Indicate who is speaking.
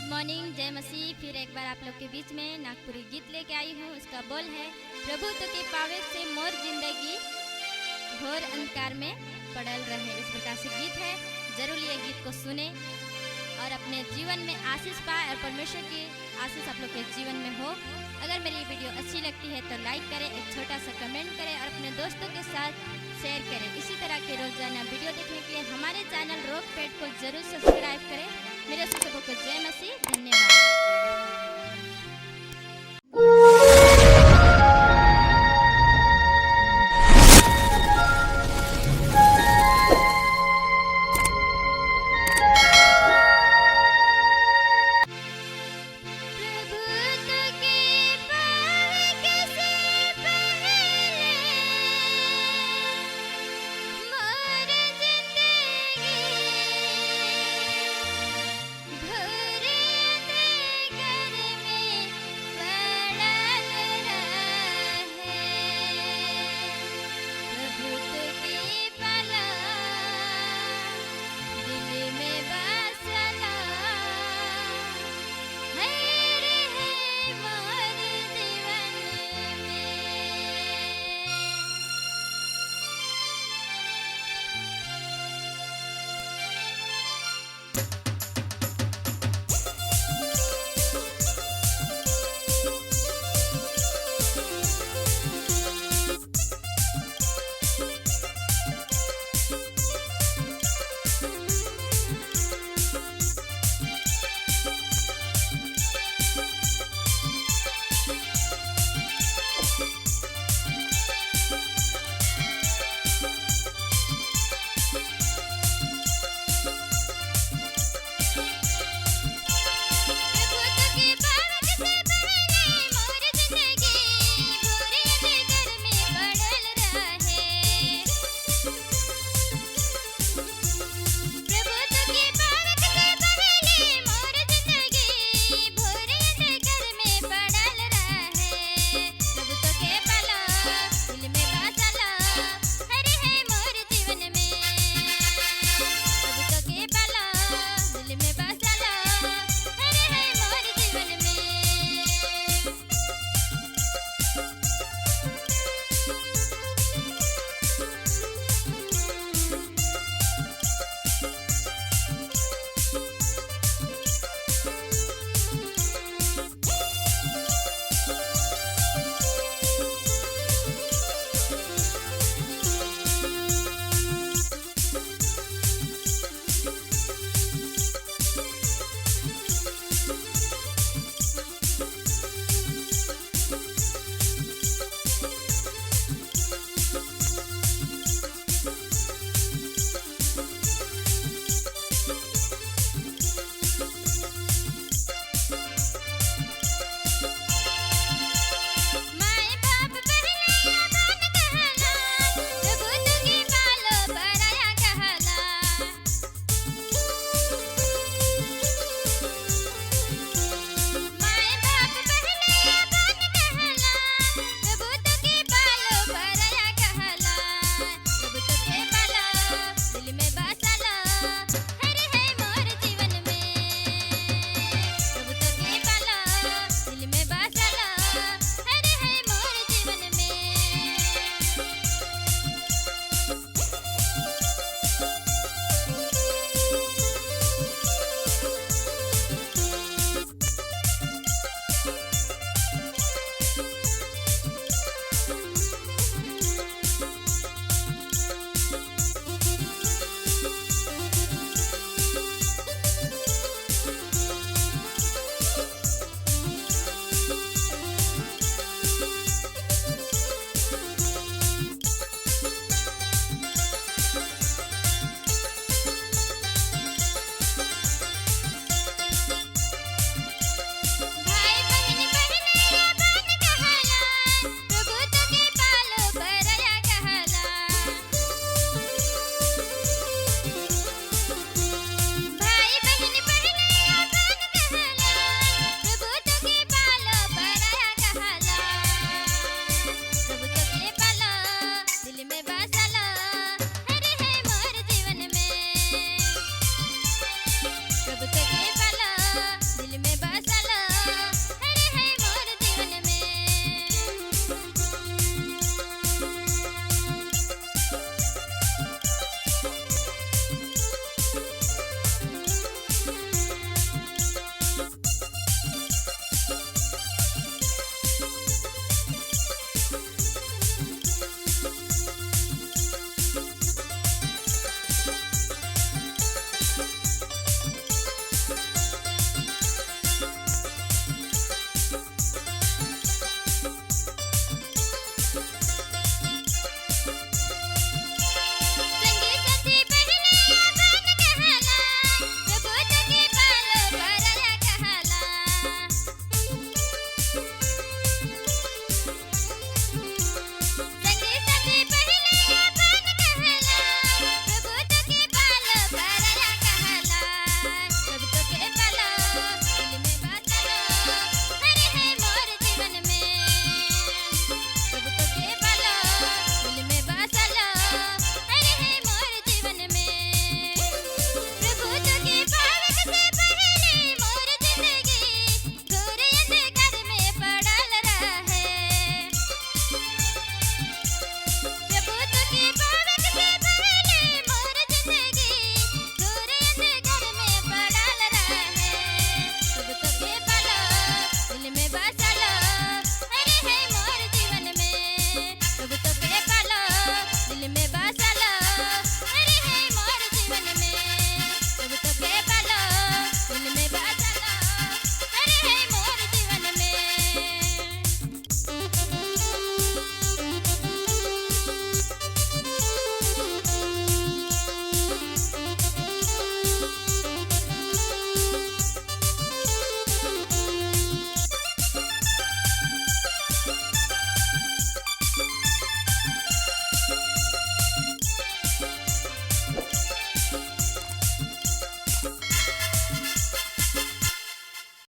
Speaker 1: Morning, जय मसीह। फिर एक बार आप लोग के बीच में नागपुरी गीत लेके आई हूँ। उसका बोल है, प्रभु तो के पावे से मोर जिंदगी घोर अंधकार में पड़ल रहे। इस प्रकार से गीत है, जरूर ये गीत को सुने और अपने जीवन में आशीष पाए और परमेश्वर की आशीष आप लोग के जीवन में हो। अगर मेरी वीडियो अच्छी लगती है तो लाइक करें, एक छोटा सा कमेंट करें और अपने दोस्तों के साथ शेयर करें। इसी तरह के रोजाना वीडियो देखने के लिए हमारे चैनल रॉक पेड को जरूर सब्सक्राइब करें। मेरे सबको जय मसीह, धन्यवाद।